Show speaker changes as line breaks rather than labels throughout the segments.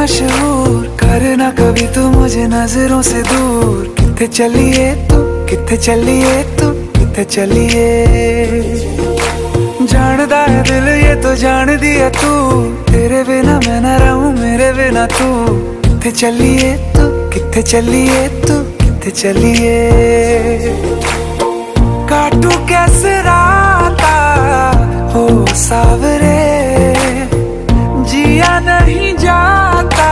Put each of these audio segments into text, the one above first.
मशहूर, करना कभी तू मुझे नजरों से दूर। किथे चलिए तू, किथे चलिए तू, किथे चलिए। जानदा है दिल ये तो जान दिया तू, तेरे बिना मैं ना रहूं मेरे बिना तू। किथे चलिए तू, किथे चलिए तू, किथे चलिए। काटू कैसे राता हो सावरे, जिया नहीं जाता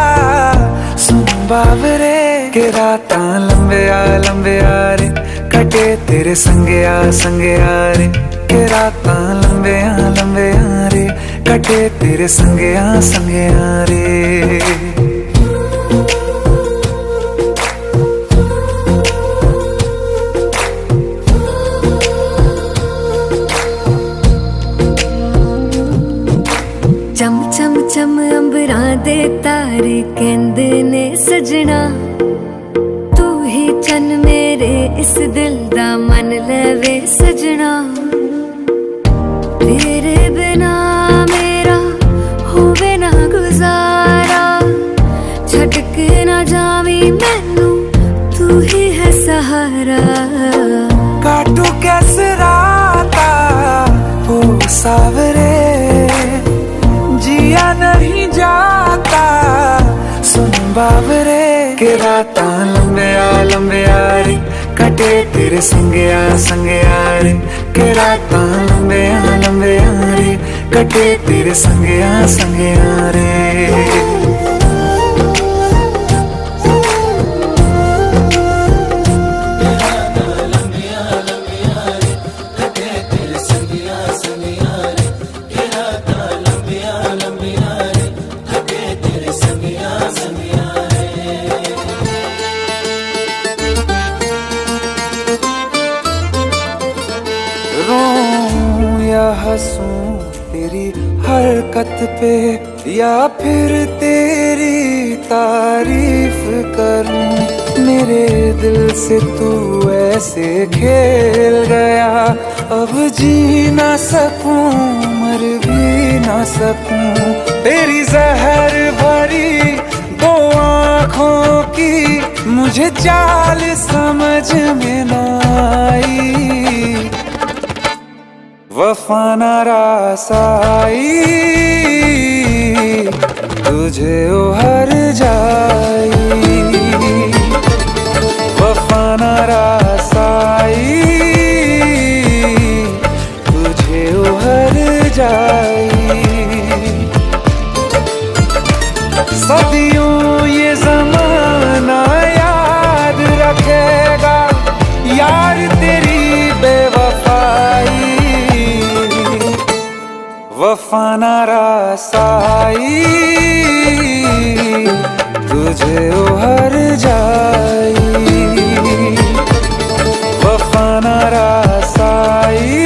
सुन बावरे। के राता लंबे आ रे, कटे तेरे संगे आ रे। के राता लंबे आ रे, कटे तेरे संगे आ रे।
चम चम चम अंबरां दे तारे कहंदे ने सजना, तू ही चन मेरे इस दिल दा मन लवे सजना। तेरे बिना मेरा होवे ना गुजारा, छड़ के ना जावी मैनू तू ही है सहारा।
काटू कैसे राता हो सावरे, जिया नहीं जाता सुन बावरे। के राता लंबे आ रे, कटे तेरे संगे आ रे। के राता लंबे आ रे, कटे तेरे संगे आ रे। रोऊं या हंसूं तेरी हरकत पे, या फिर तेरी तारीफ करूं। मेरे दिल से तू ऐसे खेल गया, अब जी ना सकूं मर भी ना सकूं। तेरी जहर भरी दो आँखों की मुझे चाल समझ में ना आई। वफा ना रासाई तुझे हर जाई। वफा ना रासाई तुझे हर जाई। सदियों ये जमाना याद रखेगा यार तेरी बेवफाई। वफा ना रासाई तुझे हर जाई। वफा ना रासाई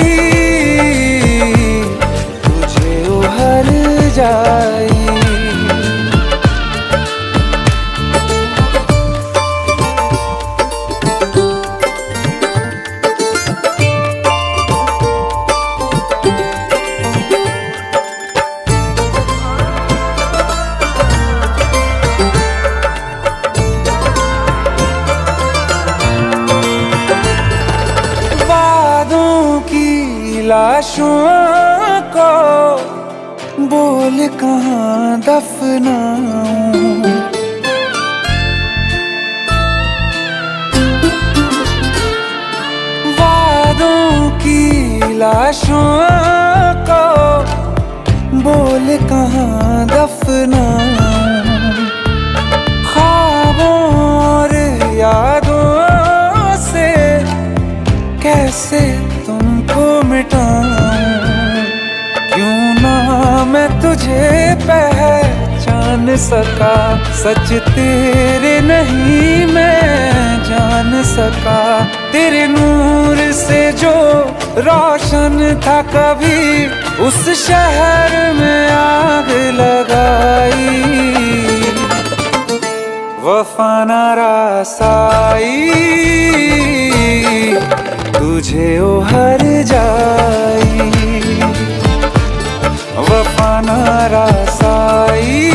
तुझे हर जाई। लाशों को बोल कहाँ दफनाऊं। वादों की लाशों को बोल कहाँ दफनाऊं। ख्वाबों और यादों से कैसे तुमको मिटाऊं। क्यों ना मैं तुझे पहचान सका, सच तेरे नहीं मैं जान सका। तेरे नूर से जो रोशन था कभी, उस शहर में आग लगाई। वफा ना रासाई तुझे हर जाई। वफा ना रासाई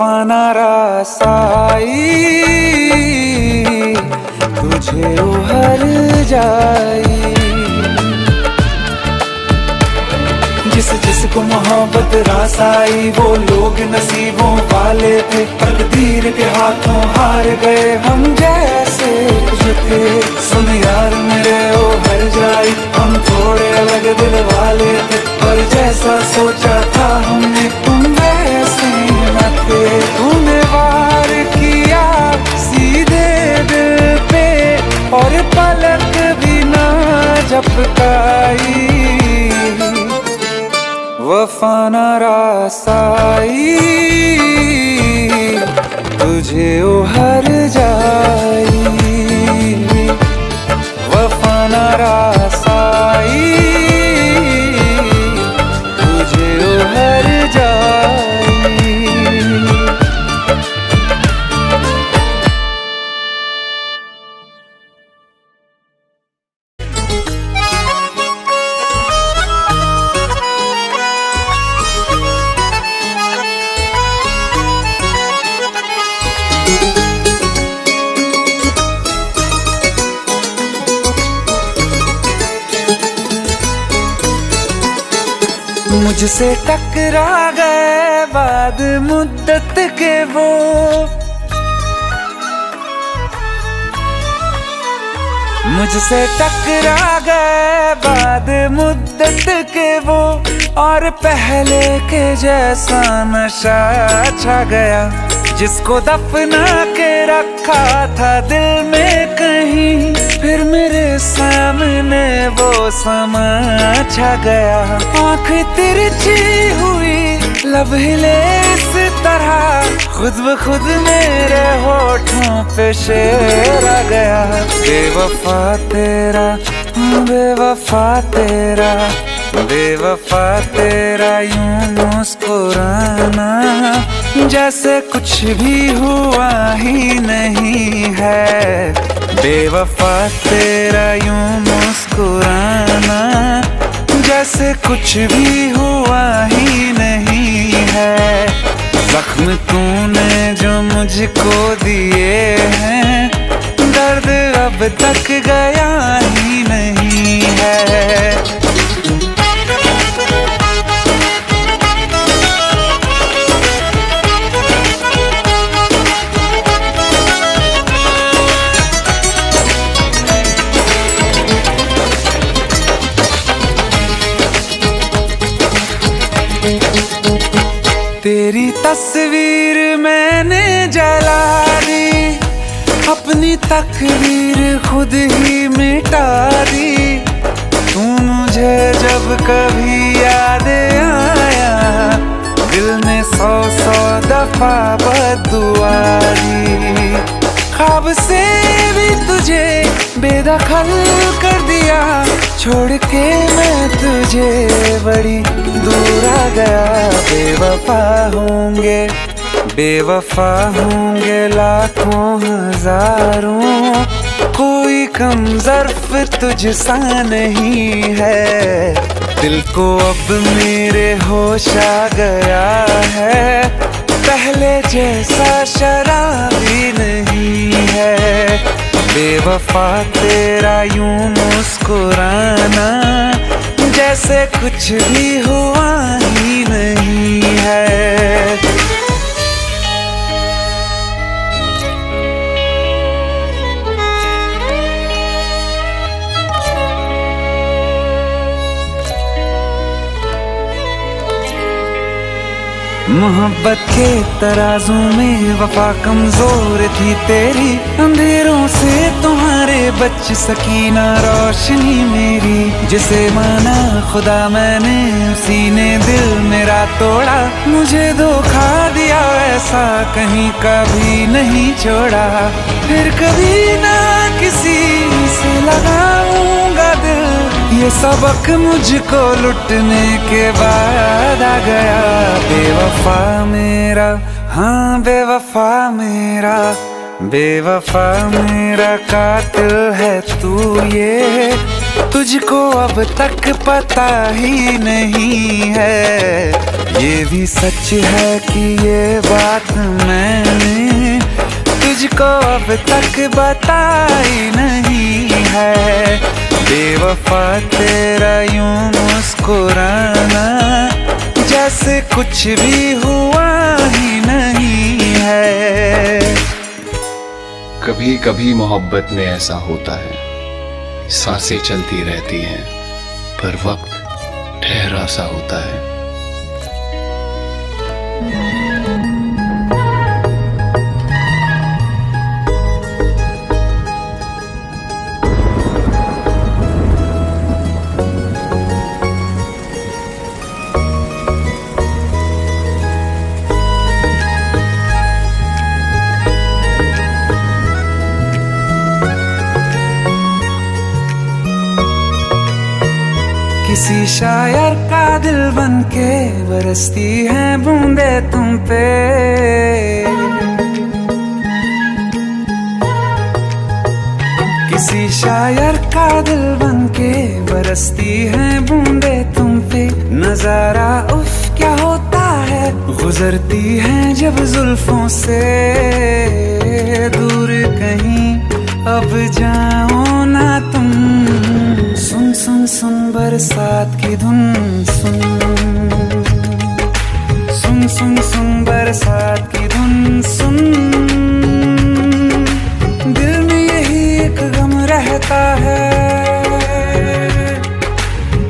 वफा ना रसाई तुझे उहर जाई। जिसको मोहब्बत रास आई वो लोग नसीबों वाले थे, तकदीर के हाथों हार गए हम जैसे कुछ थे। सुन यार मेरे ओ हर जाई, हम थोड़े अलग दिल वाले थे, पर जैसा सोचा था हमने तुम वैसे न थे। तूने वार किया सीधे दिल पे और पलक भी ना झपकाई, वफा ना रसाई तुझे उहर जाई, वफा ना रसाई तुझे उहर जाई। मुझसे टकरा गए बाद मुद्दत के वो, मुझसे टकरा गए बाद मुद्दत के वो, और पहले के जैसा नशा छा गया। जिसको दफना के रखा था दिल में कहीं, फिर मेरे सामने वो समा छा गया। आँख तिरछी हुई लब हिले इस तरह, खुद ब खुद मेरे होठों पे शेर आ गया। बेवफा तेरा, बेवफा तेरा, बेवफा तेरा यूं मुस्कुराना, जैसे कुछ भी हुआ ही नहीं है। बेवफा तेरा यूं मुस्कुराना, जैसे कुछ भी हुआ ही नहीं है। जख्म तूने जो मुझको दिए हैं, दर्द अब तक गया ही नहीं है। तेरी तस्वीर मैंने जला दी, अपनी तकदीर खुद ही मिटा दी। तू मुझे जब कभी याद आया, दिल ने 100 दफा बद्दुआ दी। ख्वाब से भी तुझे बेदखल कर दिया, छोड़ के मैं तुझे बड़ी दूर आ गया। बेवफा होंगे, बेवफा होंगे लाखों हजारों, कोई कम ज़र्फ तुझसा नहीं है। दिल को अब मेरे होश आ गया है, पहले जैसा शराबी नहीं है। बेवफा तेरा यूं मुस्कुराना, जैसे कुछ भी हुआ ही नहीं है। मोहब्बत के तराजू में वफा कमजोर थी तेरी, अंधेरों से तुम्हारे बच सकी ना रोशनी मेरी। जिसे माना खुदा मैंने उसी ने दिल मेरा तोड़ा, मुझे धोखा दिया ऐसा कहीं कभी नहीं छोड़ा। फिर कभी ना किसी से लगाऊंगा दिल, ये सबक मुझको लुटने के बाद आ गया। बेवफा मेरा, हाँ बेवफा मेरा, बेवफा मेरा कातिल है तू ये तुझको अब तक पता ही नहीं है, ये भी सच है कि ये बात मैंने तुझको अब तक बताई नहीं है। बेवफा तेरा यूं मुस्कुराना जैसे कुछ भी हुआ ही नहीं है।
कभी कभी मोहब्बत में ऐसा होता है, सांसें चलती रहती हैं पर वक्त ठहरा सा होता है।
किसी शायर का दिल बनके बरसती हैं बूंदे तुम पे, किसी शायर का दिल बनके बरसती हैं बूंदे तुम पे। नजारा उफ क्या होता है, गुजरती हैं जब जुल्फों से दूर कहीं अब जाओ ना तुम। सुन सुन सुन बरसात की धुन सुन, सुन सुन सुन बरसात की धुन सुन। दिल में यही एक गम रहता है,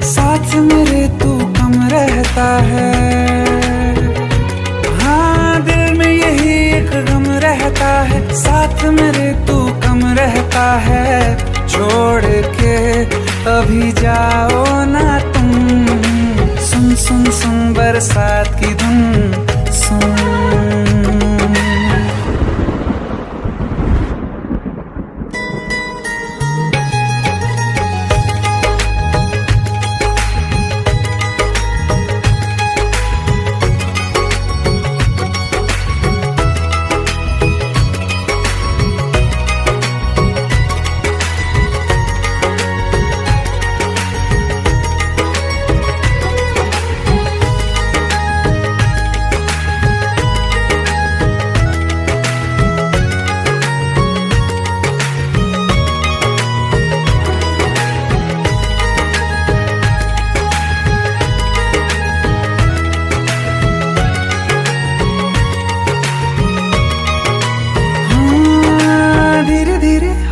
साथ मेरे तू कम रहता है। हाँ दिल में यही एक गम रहता है, साथ मेरे तू कम रहता है। छोड़ के अभी जाओ ना तुम, सुन सुन सुन बरसात की धुन सुन।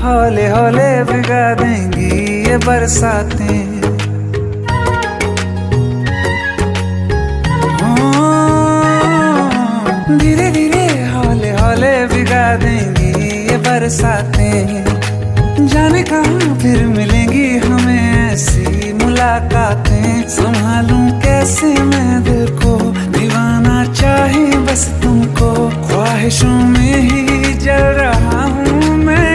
हौले हौले भिगा देंगी ये बरसातें, धीरे धीरे हौले हौले भिगा देंगी ये बरसातें। जाने कहाँ फिर मिलेंगी हमें ऐसी मुलाकातें। संभालूं कैसे मैं दिल को, दीवाना चाहे बस तुमको। ख्वाहिशों में ही जल रहा हूँ मैं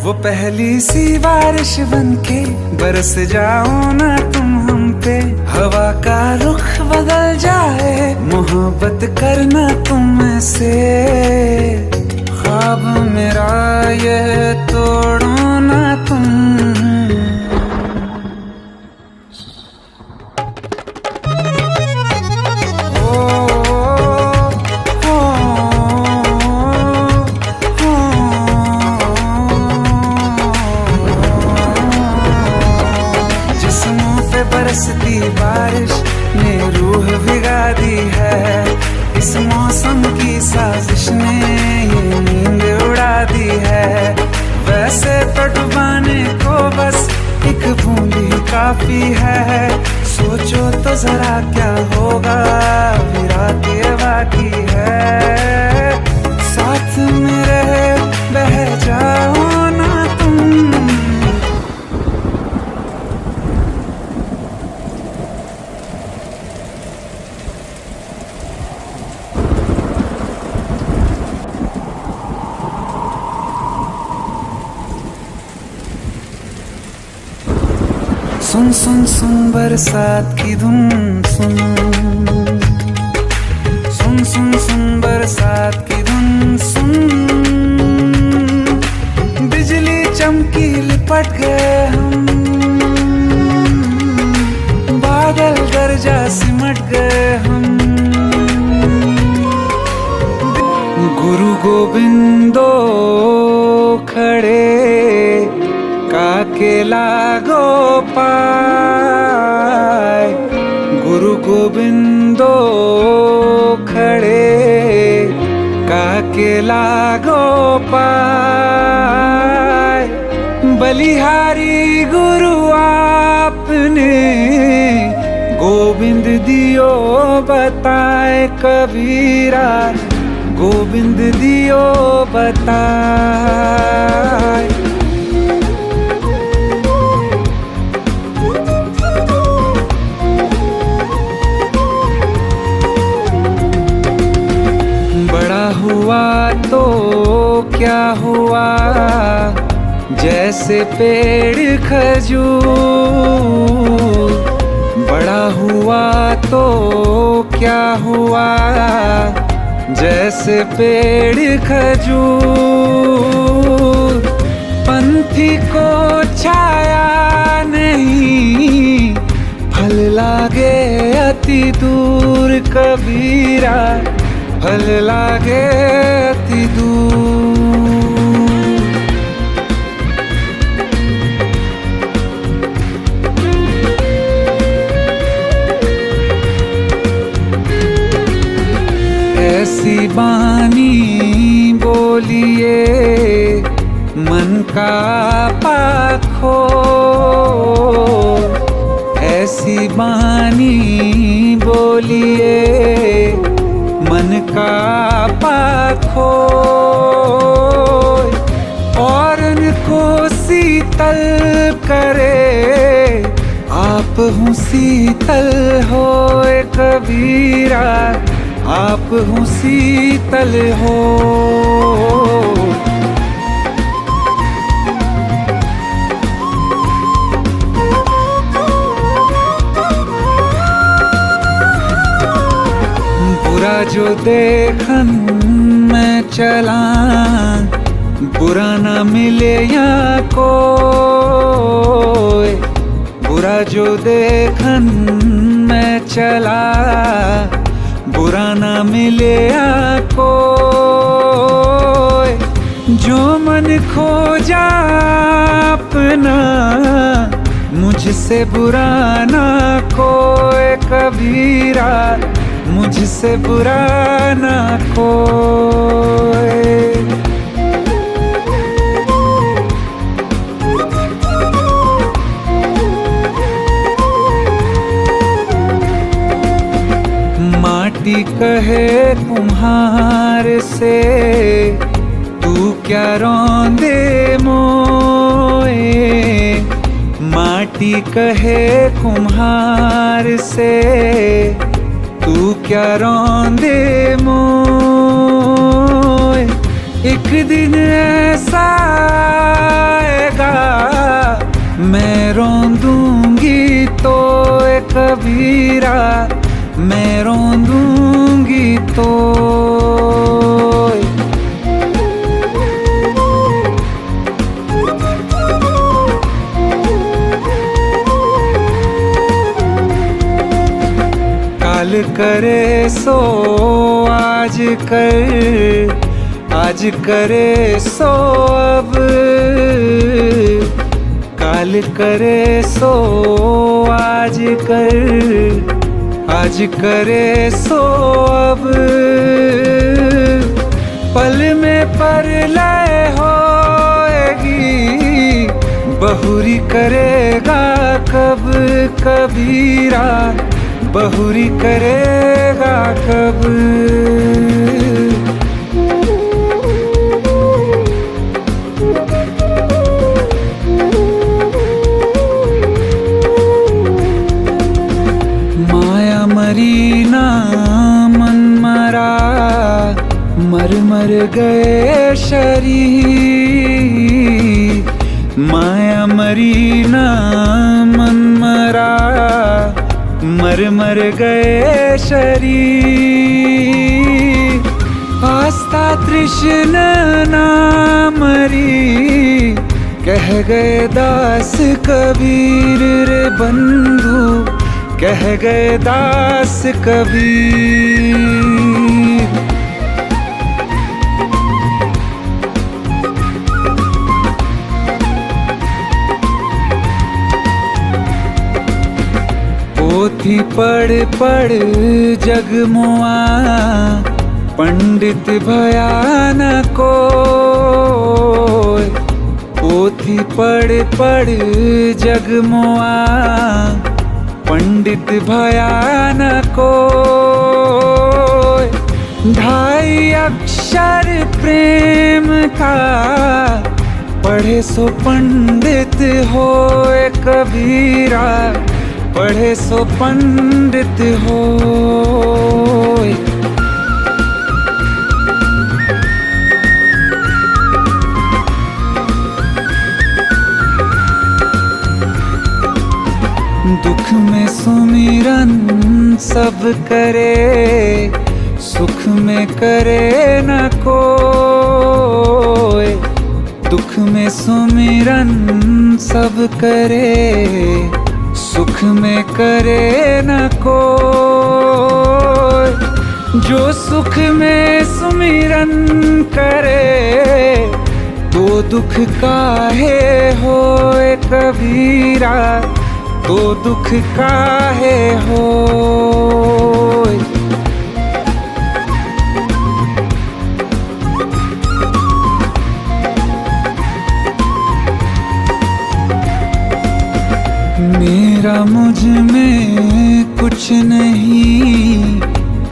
वो पहली सी बारिश बनके बरस जाओ ना तुम हम पे। हवा का रुख बदल जाए, मोहब्बत करना तुम से। ख्वाब मेरा ये तोड़ो ना तुम। बरसती बारिश ने रूह भिगा दी है, इस मौसम की साजिश ने ये नींद उड़ा दी है। वैसे तो डुबाने को बस एक बूंद ही काफी है। सोचो तो जरा क्या होगा, अभी रात ये बाकी है। साथ में रहे बह जाओ ना तुम। सुन सुन सुन बरसात की धुन सुन, सुन सुन सुन बरसात की धुन सुन। बिजली चमकी लिपट गए हम, बादल गरजा सिमट गए हम। गुरु गोविंदो खड़े काके लागो पाय, गुरु गोविंदो खड़े काके लागो पाय। बलिहारी गुरु आपने गोविंद दियो बताए कबीरा, गोविंद दियो बताए। बड़ा हुआ तो क्या हुआ, जैसे पेड़ खजूर। बड़ा हुआ तो क्या हुआ, जैसे पेड़ खजूर। पंथी को छाया नहीं, फल लागे अति दूर कबीरा, फल लागे अति दूर। ऐसी बानी बोलिए मन का पाखो, ऐसी बानी बोलिए मन का पाखो। और उनको शीतल करे, आप हूँ शीतल होए कबीरा, आप हूँ शीतल हो। बुरा जो देखन मैं चला, बुरा ना मिले या कोई। बुरा जो देखन मैं चला, बुरा ना मिले कोई। जो मन खोजा अपना, मुझसे बुरा ना कोई कबीरा, मुझसे बुरा ना कोई। माटी कहे कुम्हार से, तू क्या रौंदे मोए। माटी कहे कुम्हार से, तू क्या रौंदे मोए। एक दिन ऐसा आएगा, मैं रौंदूंगी तो कबीरा, मैं रौंदूंगी तो। काल करे सो आज कर, आज करे सो अब। काल करे सो आज कर, आज करे सो अब। पल में परलय होएगी, बहुरी करेगा कब कबीरा, बहुरी करेगा कब। माया मरी ना मन मरा, मर मर गए शरीर। माया मरी ना मन मरा, मर मर गए शरीर। आस्था तृष्णा ना मरी, कह गए दास कबीर रे बंधु, कह गए दास कबीर। पोथी पढ़ पढ़ जगमुआ, पंडित भया न कोय। पोथी पढ़ पढ़ जगमुआ, पंडित भया न कोय। ढाई अक्षर प्रेम का, पढ़े सो पंडित होए कबीरा, पढ़े सो पंडित होए। दुख में सुमिरन सब करे, सुख में करे न कोय। दुख में सुमिरन सब करे, सुख में करे न कोय। जो सुख में सुमिरन करे, तो दुख काहे होए कबीरा, तो दुख काहे होए। मेरा मुझ में कुछ नहीं,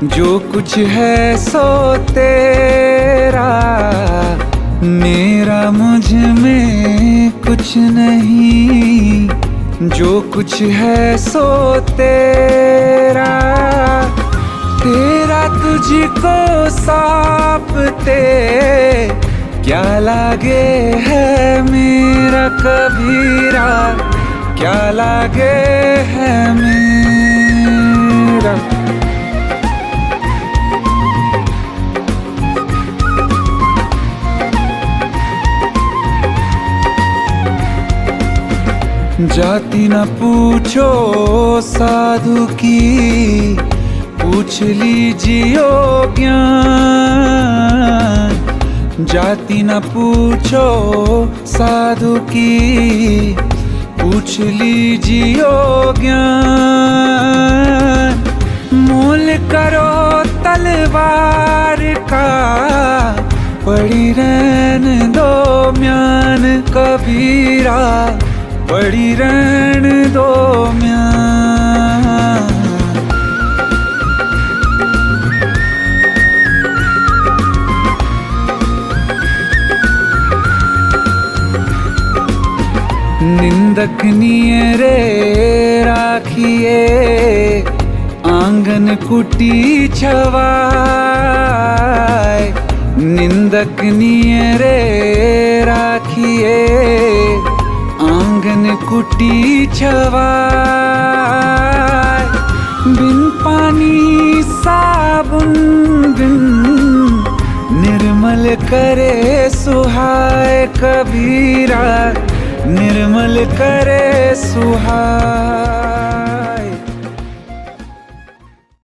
जो कुछ है सो तेरा। मेरा मुझ में कुछ नहीं, जो कुछ है सो तेरा। तेरा तुझको सौंपते क्या लागे है मेरा कबीरा, क्या लागे है मेरा। जाति न पूछो साधु की, पूछ लीजियो ज्ञान। जाति न पूछो साधु की, पूछ लीजियो ज्ञान। मोल करो तलवार का, पड़ी रहन दो म्यान कबीरा, पड़ी रहन दो म्यान। निंदक नियरे राखिए, आंगन कुटी छवाए। निंदक नियरे राखिए, आंगन कुटी छवाए। बिन पानी साबुन बिन, निर्मल करे सुहाए कबीरा, निर्मल करे सुहाए।